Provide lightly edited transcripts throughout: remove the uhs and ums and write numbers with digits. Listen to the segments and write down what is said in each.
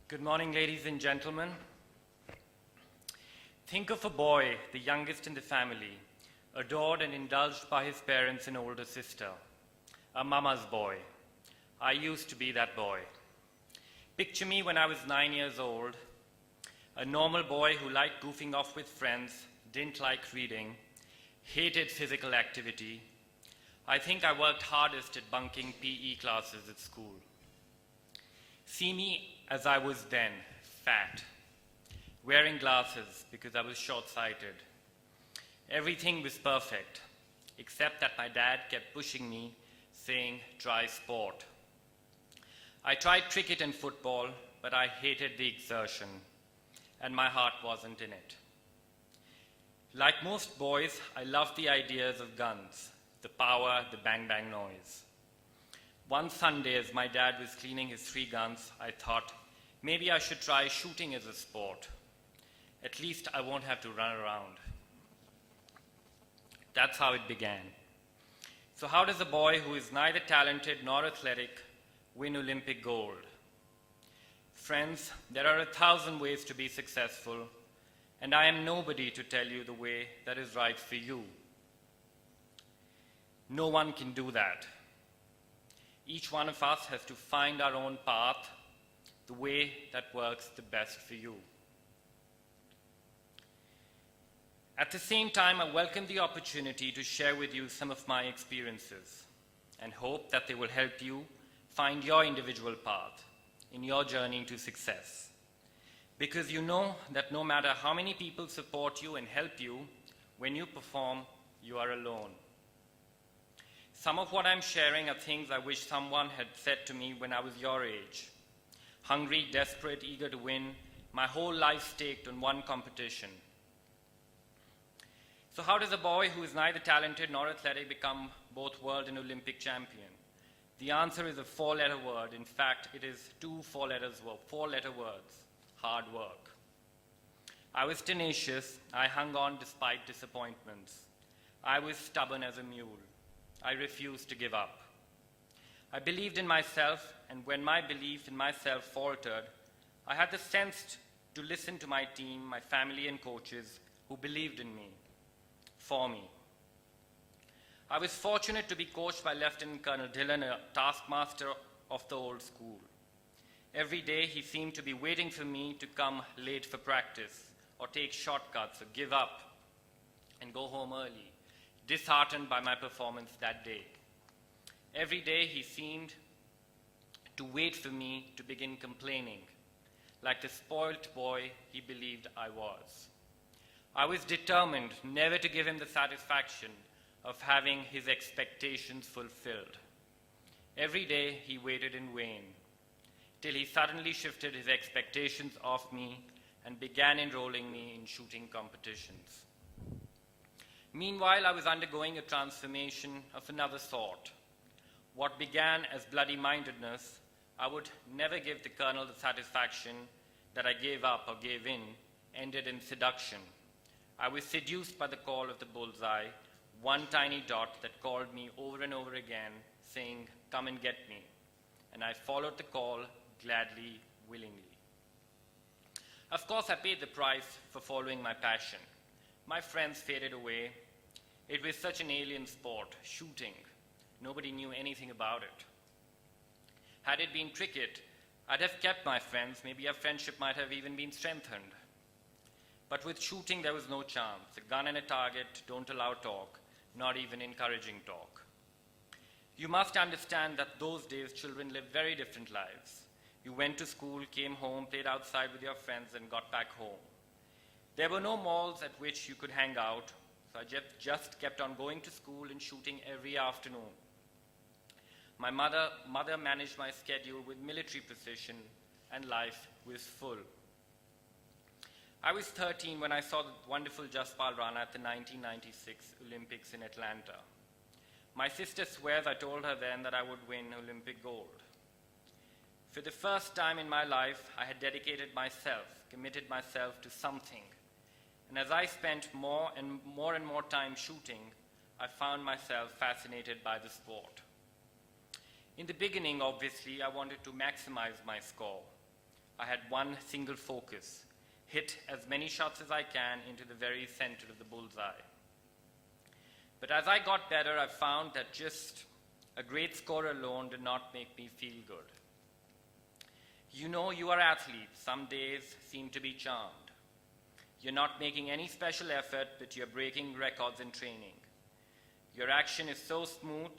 Good morning, ladies and gentlemen. Think of a boy, the youngest in the family, adored and indulged by his parents and older sister. A mama's boy. I used to be that boy. Picture me when I was 9 years old, a normal boy who liked goofing off with friends, didn't like reading, hated physical activity. I think I worked hardest at bunking PE classes at school. See me as I was then, fat, wearing glasses because I was short-sighted. Everything was perfect, except that my dad kept pushing me, saying, try sport. I tried cricket and football, but I hated the exertion, and my heart wasn't in it. Like most boys, I loved the ideas of guns, the power, the bang-bang noise. One Sunday, as my dad was cleaning his 3 guns, I thought, maybe I should try shooting as a sport. At least I won't have to run around. That's how it began. So how does a boy who is neither talented nor athletic win Olympic gold? Friends, there are 1,000 ways to be successful, and I am nobody to tell you the way that is right for you. No one can do that. Each one of us has to find our own path, the way that works the best for you. At the same time, I welcome the opportunity to share with you some of my experiences and hope that they will help you find your individual path in your journey to success. Because you know that no matter how many people support you and help you, when you perform, you are alone. Some of what I'm sharing are things I wish someone had said to me when I was your age. Hungry, desperate, eager to win, my whole life staked on one competition. So how does a boy who is neither talented nor athletic become both world and Olympic champion? The answer is a 4-letter word. In fact, it is 2 4-letter words: hard work. I was tenacious. I hung on despite disappointments. I was stubborn as a mule. I refused to give up. I believed in myself, and when my belief in myself faltered, I had the sense to listen to my team, my family and coaches who believed in me, for me. I was fortunate to be coached by Lieutenant Colonel Dillon, a taskmaster of the old school. Every day he seemed to be waiting for me to come late for practice or take shortcuts or give up and go home early, disheartened by my performance that day. Every day he seemed to wait for me to begin complaining, like the spoilt boy he believed I was. I was determined never to give him the satisfaction of having his expectations fulfilled. Every day he waited in vain, till he suddenly shifted his expectations off me and began enrolling me in shooting competitions. Meanwhile, I was undergoing a transformation of another sort. What began as bloody-mindedness, I would never give the colonel the satisfaction that I gave up or gave in, ended in seduction. I was seduced by the call of the bullseye, one tiny dot that called me over and over again, saying, come and get me. And I followed the call gladly, willingly. Of course, I paid the price for following my passion. My friends faded away. It was such an alien sport, shooting. Nobody knew anything about it. Had it been cricket, I'd have kept my friends. Maybe our friendship might have even been strengthened. But with shooting, there was no chance. A gun and a target don't allow talk, not even encouraging talk. You must understand that those days children lived very different lives. You went to school, came home, played outside with your friends, and got back home. There were no malls at which you could hang out, so I just kept on going to school and shooting every afternoon. My mother managed my schedule with military precision, and life was full. I was 13 when I saw the wonderful Jaspal run at the 1996 Olympics in Atlanta. My sister swears I told her then that I would win Olympic gold. For the first time in my life, I had dedicated myself, committed myself to something. And as I spent more and more time shooting, I found myself fascinated by the sport. In the beginning, obviously, I wanted to maximize my score. I had one single focus: hit as many shots as I can into the very center of the bullseye. But as I got better, I found that just a great score alone did not make me feel good. You know you are athletes. Some days seem to be charmed. You're not making any special effort, but you're breaking records in training. Your action is so smooth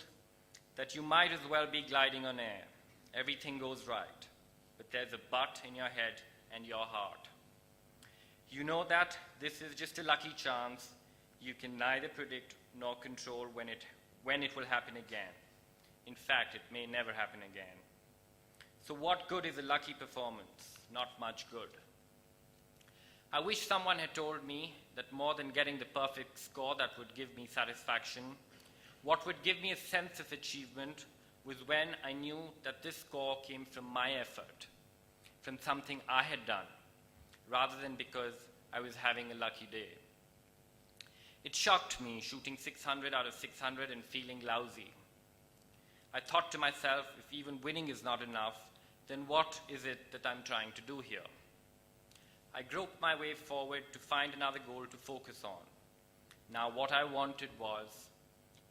that you might as well be gliding on air. Everything goes right, but there's a but in your head and your heart. You know that this is just a lucky chance. You can neither predict nor control when it will happen again. In fact, it may never happen again. So what good is a lucky performance? Not much good. I wish someone had told me that more than getting the perfect score that would give me satisfaction, what would give me a sense of achievement was when I knew that this score came from my effort, from something I had done, rather than because I was having a lucky day. It shocked me shooting 600 out of 600 and feeling lousy. I thought to myself, if even winning is not enough, then what is it that I'm trying to do here? I groped my way forward to find another goal to focus on. Now what I wanted was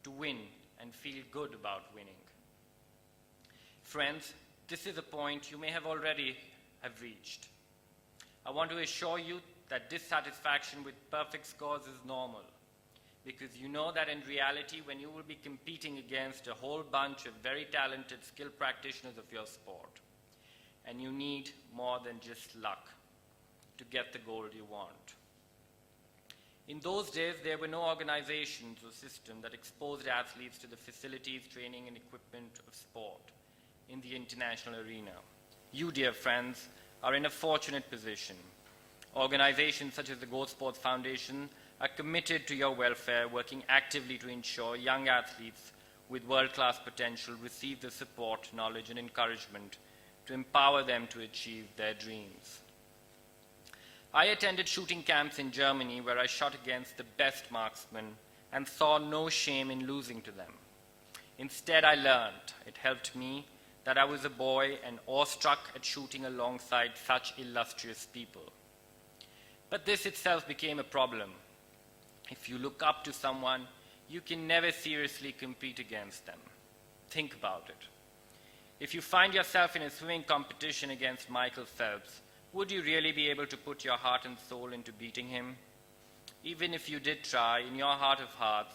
to win and feel good about winning. Friends, this is a point you may have already have reached. I want to assure you that dissatisfaction with perfect scores is normal, because you know that in reality, when you will be competing against a whole bunch of very talented, skilled practitioners of your sport, and you need more than just luck to get the goal you want. In those days, there were no organizations or systems that exposed athletes to the facilities, training, and equipment of sport in the international arena. You, dear friends, are in a fortunate position. Organizations such as the GoSports Foundation are committed to your welfare, working actively to ensure young athletes with world-class potential receive the support, knowledge, and encouragement to empower them to achieve their dreams. I attended shooting camps in Germany where I shot against the best marksmen and saw no shame in losing to them. Instead, I learned. It helped me that I was a boy and awestruck at shooting alongside such illustrious people. But this itself became a problem. If you look up to someone, you can never seriously compete against them. Think about it. If you find yourself in a swimming competition against Michael Phelps, would you really be able to put your heart and soul into beating him? Even if you did try, in your heart of hearts,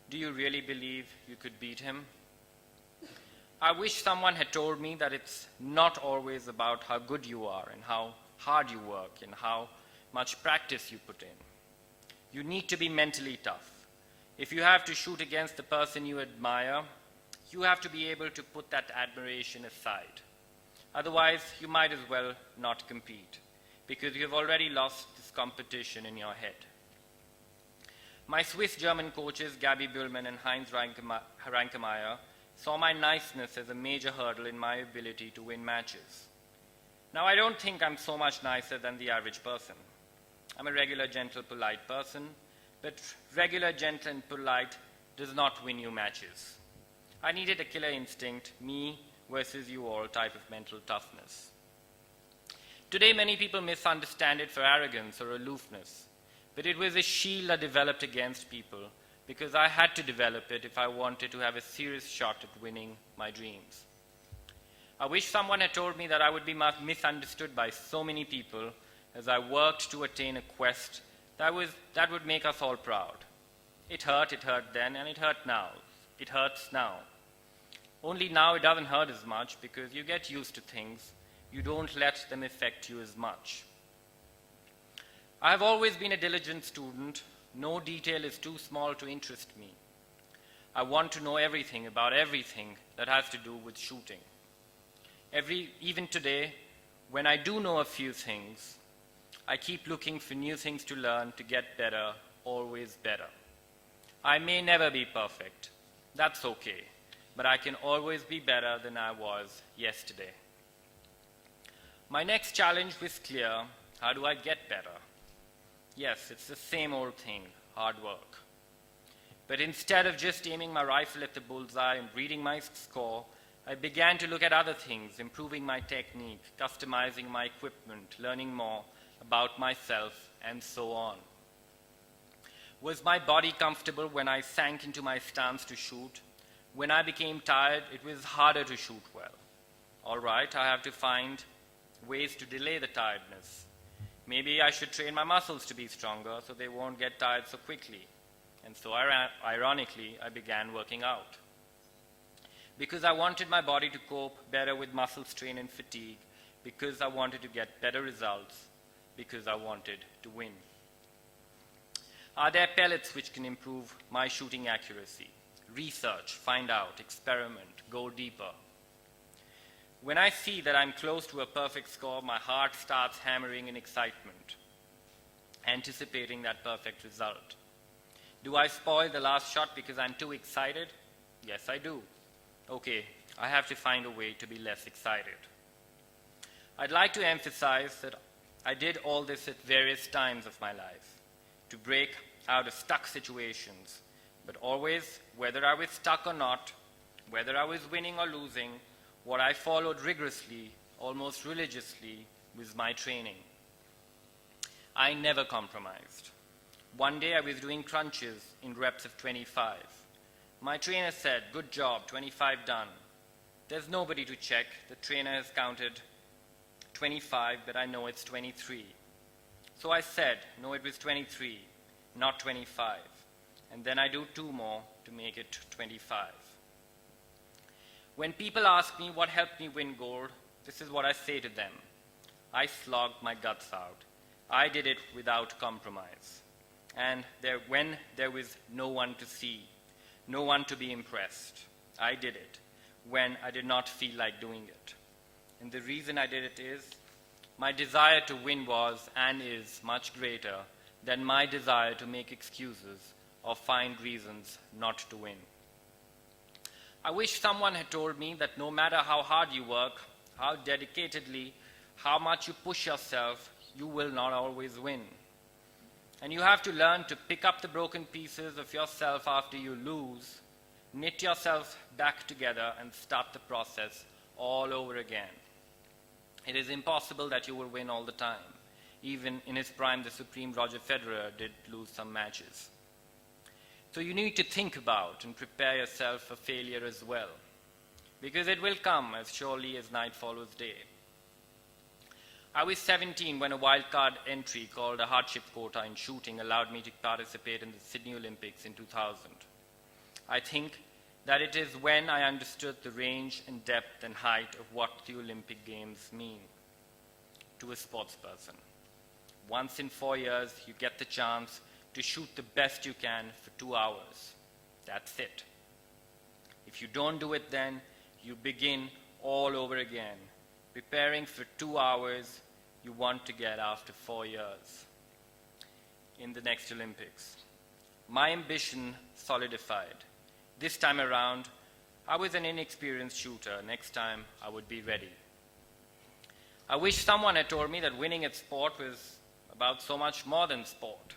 do you really believe you could beat him? I wish someone had told me that it's not always about how good you are and how hard you work and how much practice you put in. You need to be mentally tough. If you have to shoot against the person you admire, you have to be able to put that admiration aside. Otherwise, you might as well not compete, because you have already lost this competition in your head. My Swiss-German coaches, Gabi Bühlmann and Heinz Reinkemeyer, saw my niceness as a major hurdle in my ability to win matches. Now, I don't think I'm so much nicer than the average person. I'm a regular, gentle, polite person, but regular, gentle, and polite does not win you matches. I needed a killer instinct, me versus you all type of mental toughness. Today, many people misunderstand it for arrogance or aloofness, but it was a shield I developed against people because I had to develop it if I wanted to have a serious shot at winning my dreams. I wish someone had told me that I would be misunderstood by so many people as I worked to attain a quest that would make us all proud. It hurt then, and it hurt now. It hurts now. Only now it doesn't hurt as much because you get used to things. You don't let them affect you as much. I have always been a diligent student. No detail is too small to interest me. I want to know everything about everything that has to do with shooting. Even today, when I do know a few things, I keep looking for new things to learn to get better, always better. I may never be perfect. That's okay. But I can always be better than I was yesterday. My next challenge was clear. How do I get better? Yes, it's the same old thing, hard work. But instead of just aiming my rifle at the bullseye and reading my score, I began to look at other things, improving my technique, customizing my equipment, learning more about myself, and so on. Was my body comfortable when I sank into my stance to shoot? When I became tired, it was harder to shoot well. All right, I have to find ways to delay the tiredness. Maybe I should train my muscles to be stronger so they won't get tired so quickly. And so, ironically, I began working out. Because I wanted my body to cope better with muscle strain and fatigue, because I wanted to get better results, because I wanted to win. Are there pellets which can improve my shooting accuracy? Research, find out, experiment, go deeper. When I see that I'm close to a perfect score, my heart starts hammering in excitement, anticipating that perfect result. Do I spoil the last shot because I'm too excited? Yes, I do. Okay, I have to find a way to be less excited. I'd like to emphasize that I did all this at various times of my life to break out of stuck situations, but always, whether I was stuck or not, whether I was winning or losing, what I followed rigorously, almost religiously, was my training. I never compromised. One day I was doing crunches in reps of 25. My trainer said, "Good job, 25 done." There's nobody to check. The trainer has counted 25, but I know it's 23. So I said, no, it was 23, not 25. And then I do 2 more to make it 25. When people ask me what helped me win gold, this is what I say to them. I slogged my guts out. I did it without compromise. And when there was no one to see, no one to be impressed, I did it when I did not feel like doing it. And the reason I did it is my desire to win was and is much greater than my desire to make excuses or find reasons not to win. I wish someone had told me that no matter how hard you work, how dedicatedly, how much you push yourself, you will not always win. And you have to learn to pick up the broken pieces of yourself after you lose, knit yourself back together, and start the process all over again. It is impossible that you will win all the time. Even in his prime, the supreme Roger Federer did lose some matches. So you need to think about and prepare yourself for failure as well, because it will come as surely as night follows day. I was 17 when a wildcard entry called a hardship quota in shooting allowed me to participate in the Sydney Olympics in 2000. I think that it is when I understood the range and depth and height of what the Olympic Games mean to a sports person. Once in 4 years, you get the chance to shoot the best you can for 2 hours. That's it. If you don't do it then, you begin all over again, preparing for 2 hours you want to get after 4 years in the next Olympics. My ambition solidified. This time around, I was an inexperienced shooter. Next time, I would be ready. I wish someone had told me that winning at sport was about so much more than sport.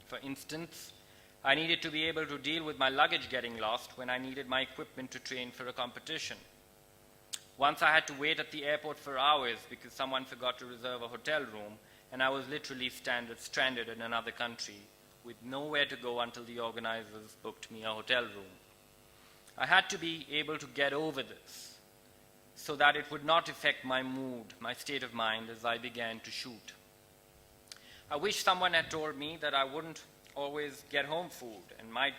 For instance, I needed to be able to deal with my luggage getting lost when I needed my equipment to train for a competition. Once I had to wait at the airport for hours because someone forgot to reserve a hotel room, and I was literally stranded in another country with nowhere to go until the organizers booked me a hotel room. I had to be able to get over this so that it would not affect my mood, my state of mind as I began to shoot. I wish someone had told me that I wouldn't always get home food and might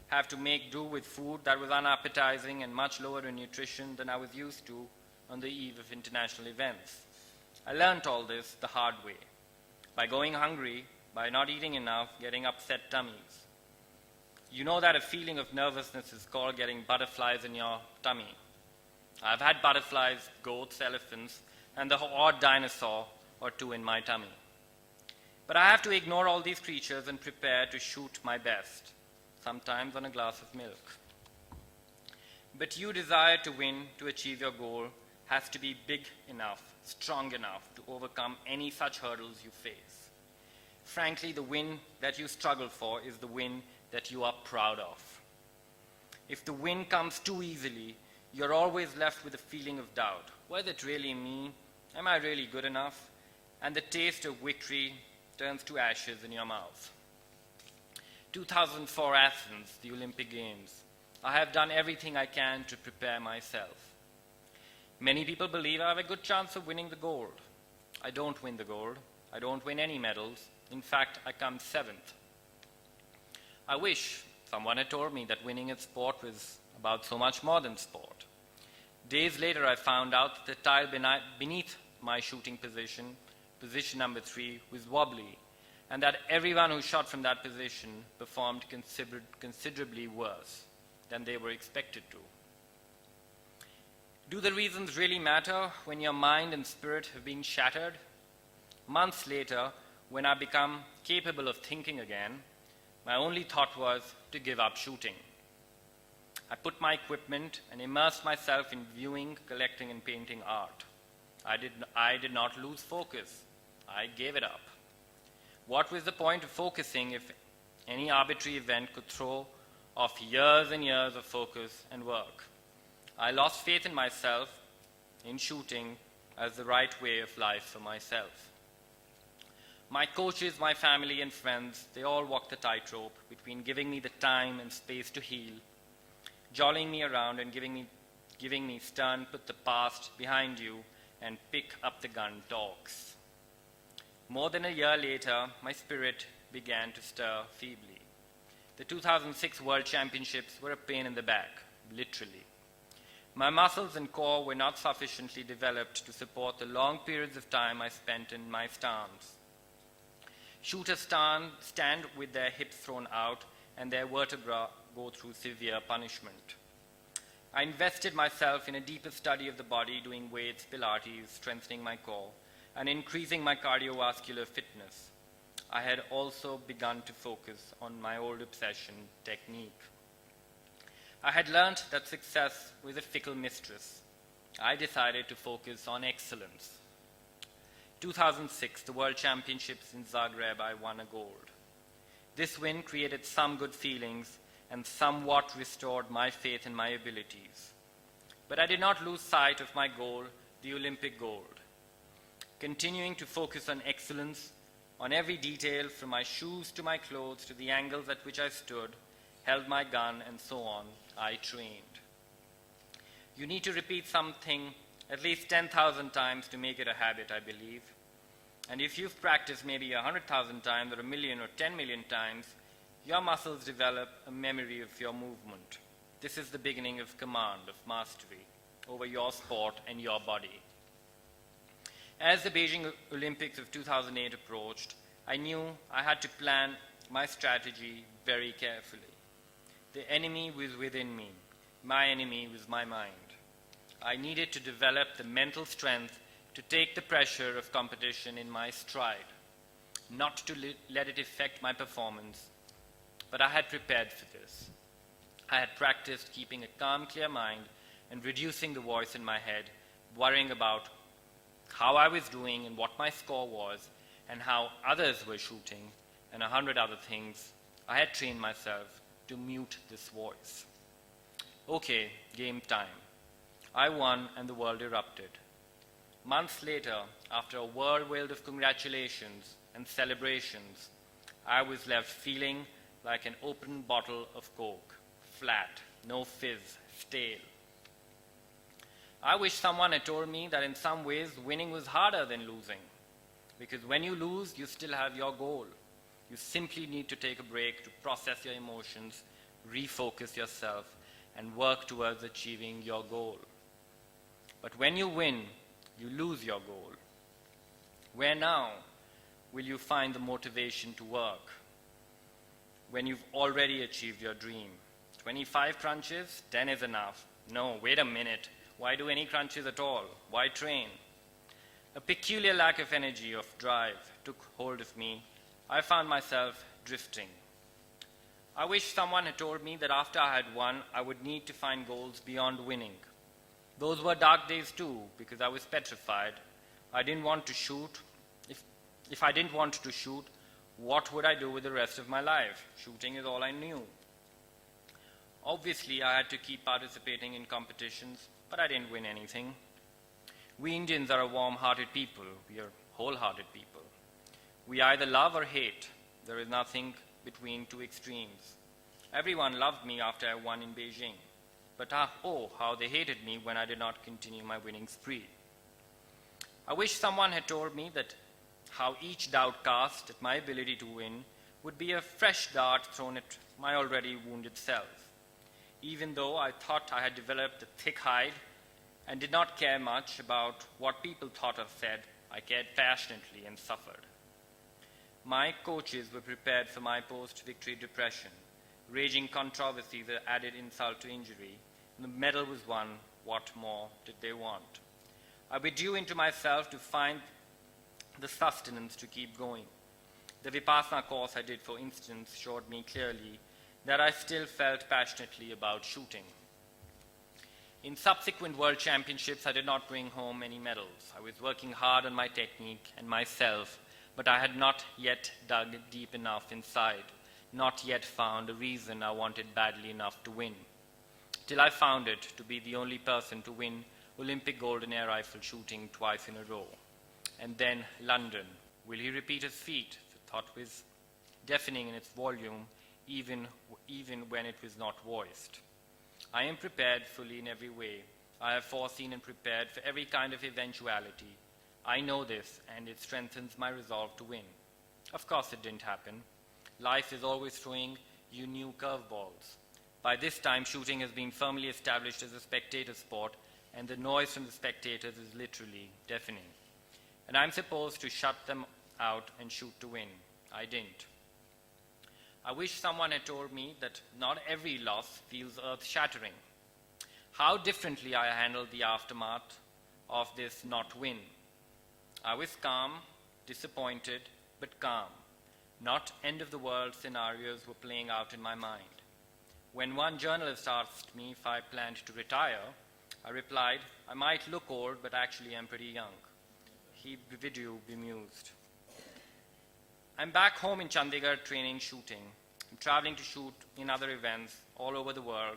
have to make do with food that was unappetizing and much lower in nutrition than I was used to on the eve of international events. I learned all this the hard way, by going hungry, by not eating enough, getting upset tummies. You know that a feeling of nervousness is called getting butterflies in your tummy. I've had butterflies, goats, elephants, and the odd dinosaur or 2 in my tummy. But I have to ignore all these creatures and prepare to shoot my best, sometimes on a glass of milk. But your desire to win, to achieve your goal, has to be big enough, strong enough to overcome any such hurdles you face. Frankly, the win that you struggle for is the win that you are proud of. If the win comes too easily, you're always left with a feeling of doubt. Was it really me? Am I really good enough? And the taste of victory turns to ashes in your mouth. 2004 Athens, the Olympic Games. I have done everything I can to prepare myself. Many people believe I have a good chance of winning the gold. I don't win the gold. I don't win any medals. In fact, I come 7th. I wish someone had told me that winning at sport was about so much more than sport. Days later, I found out that the tile beneath my shooting position, position number 3, was wobbly, and that everyone who shot from that position performed considerably worse than they were expected to. Do the reasons really matter when your mind and spirit have been shattered? Months later, when I become capable of thinking again, my only thought was to give up shooting. I put my equipment and immersed myself in viewing, collecting, and painting art. I did not lose focus. I gave it up. What was the point of focusing if any arbitrary event could throw off years and years of focus and work? I lost faith in myself, in shooting, as the right way of life for myself. My coaches, my family, and friends, they all walked the tightrope between giving me the time and space to heal, jollying me around and giving me stern, put the past behind you, and pick up the gun talks. More than a year later, my spirit began to stir feebly. The 2006 World Championships were a pain in the back, literally. My muscles and core were not sufficiently developed to support the long periods of time I spent in my stance. Shooters stand with their hips thrown out and their vertebrae go through severe punishment. I invested myself in a deeper study of the body, doing weights, Pilates, strengthening my core, and increasing my cardiovascular fitness. I had also begun to focus on my old obsession, technique. I had learned that success was a fickle mistress. I decided to focus on excellence. 2006, the World Championships in Zagreb, I won a gold. This win created some good feelings and somewhat restored my faith in my abilities. But I did not lose sight of my goal, the Olympic gold. Continuing to focus on excellence, on every detail from my shoes to my clothes to the angles at which I stood, held my gun, and so on, I trained. You need to repeat something at least 10,000 times to make it a habit, I believe. And if you've practiced maybe 100,000 times or 1 million or 10 million times, your muscles develop a memory of your movement. This is the beginning of command, of mastery over your sport and your body. As the Beijing Olympics of 2008 approached, I knew I had to plan my strategy very carefully. The enemy was within me. My enemy was my mind. I needed to develop the mental strength to take the pressure of competition in my stride, not to let it affect my performance. But I had prepared for this. I had practiced keeping a calm, clear mind and reducing the voice in my head, worrying about how I was doing and what my score was and how others were shooting and 100 other things. I had trained myself to mute this voice. Okay, game time. I won and the world erupted. Months later, after a whirlwind of congratulations and celebrations, I was left feeling like an open bottle of Coke, flat, no fizz, stale. I wish someone had told me that in some ways winning was harder than losing, because when you lose, you still have your goal. You simply need to take a break to process your emotions, refocus yourself, and work towards achieving your goal. But when you win, you lose your goal. Where now will you find the motivation to work when you've already achieved your dream? 25 crunches? 10 is enough. No, wait a minute. Why do any crunches at all? Why train? A peculiar lack of energy, of drive, took hold of me. I found myself drifting. I wish someone had told me that after I had won, I would need to find goals beyond winning. Those were dark days too, because I was petrified. I didn't want to shoot. If I didn't want to shoot, what would I do with the rest of my life? Shooting is all I knew. Obviously, I had to keep participating in competitions, but I didn't win anything. We Indians are a warm-hearted people. We are wholehearted people. We either love or hate. There is nothing between two extremes. Everyone loved me after I won in Beijing, but how they hated me when I did not continue my winning spree. I wish someone had told me that how each doubt cast at my ability to win would be a fresh dart thrown at my already wounded self. Even though I thought I had developed a thick hide and did not care much about what people thought or said, I cared passionately and suffered. My coaches were prepared for my post-victory depression. Raging controversies added insult to injury. The medal was won. What more did they want? I withdrew into myself to find the sustenance to keep going. The Vipassana course I did, for instance, showed me clearly that I still felt passionately about shooting. In subsequent World Championships, I did not bring home any medals. I was working hard on my technique and myself, but I had not yet dug deep enough inside, not yet found a reason I wanted badly enough to win, till I found it to be the only person to win Olympic gold in air rifle shooting twice in a row. And then London. Will he repeat his feat? The thought was deafening in its volume, even when it was not voiced. I am prepared fully in every way. I have foreseen and prepared for every kind of eventuality. I know this, and it strengthens my resolve to win. Of course it didn't happen. Life is always throwing you new curveballs. By this time, shooting has been firmly established as a spectator sport, and the noise from the spectators is literally deafening. And I'm supposed to shut them out and shoot to win. I didn't. I wish someone had told me that not every loss feels earth-shattering. How differently I handled the aftermath of this not win. I was calm, disappointed, but calm. Not end-of-the-world scenarios were playing out in my mind. When one journalist asked me if I planned to retire, I replied, I might look old, but actually I'm pretty young. He bemused. I'm back home in Chandigarh training shooting. I'm traveling to shoot in other events all over the world.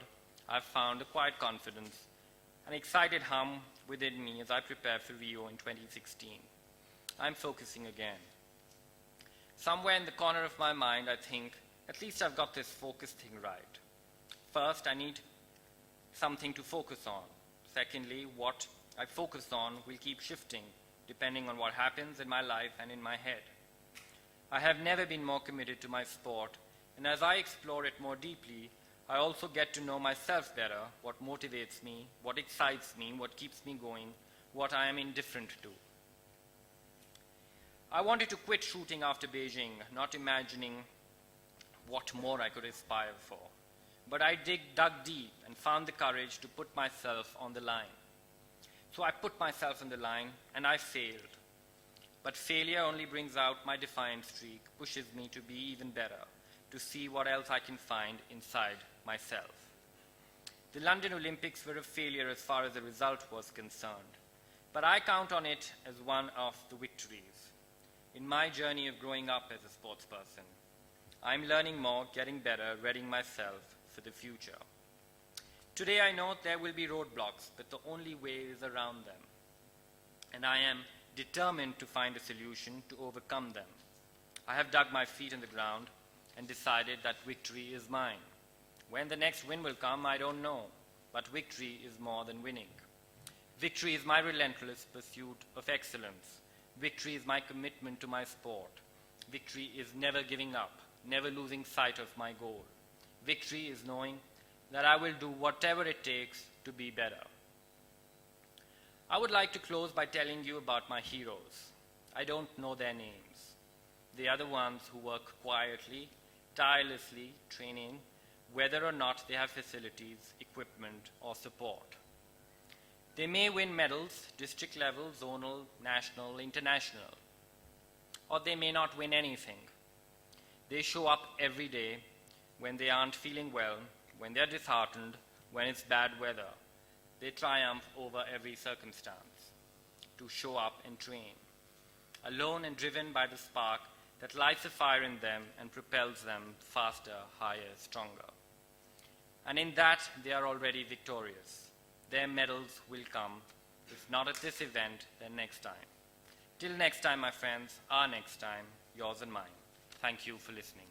I've found a quiet confidence, an excited hum within me as I prepare for Rio in 2016. I'm focusing again. Somewhere in the corner of my mind, I think, at least I've got this focus thing right. First, I need something to focus on. Secondly, what I focus on will keep shifting depending on what happens in my life and in my head. I have never been more committed to my sport, and as I explore it more deeply, I also get to know myself better, what motivates me, what excites me, what keeps me going, what I am indifferent to. I wanted to quit shooting after Beijing, not imagining what more I could aspire for. But I dug deep and found the courage to put myself on the line. So I put myself on the line, and I failed. But failure only brings out my defiant streak, pushes me to be even better, to see what else I can find inside myself. The London Olympics were a failure as far as the result was concerned, but I count on it as one of the victories in my journey of growing up as a sports person. I'm learning more, getting better, readying myself for the future. Today I know there will be roadblocks, but the only way is around them. And I am determined to find a solution to overcome them. I have dug my feet in the ground and decided that victory is mine. When the next win will come, I don't know, but victory is more than winning. Victory is my relentless pursuit of excellence. Victory is my commitment to my sport. Victory is never giving up, never losing sight of my goal. Victory is knowing that I will do whatever it takes to be better. I would like to close by telling you about my heroes. I don't know their names. They are the ones who work quietly, tirelessly, training, whether or not they have facilities, equipment, or support. They may win medals, district level, zonal, national, international, or they may not win anything. They show up every day when they aren't feeling well, when they're disheartened, when it's bad weather. They triumph over every circumstance to show up and train, alone and driven by the spark that lights a fire in them and propels them faster, higher, stronger. And in that, they are already victorious. Their medals will come, if not at this event, then next time. Till next time, my friends, our next time, yours and mine. Thank you for listening.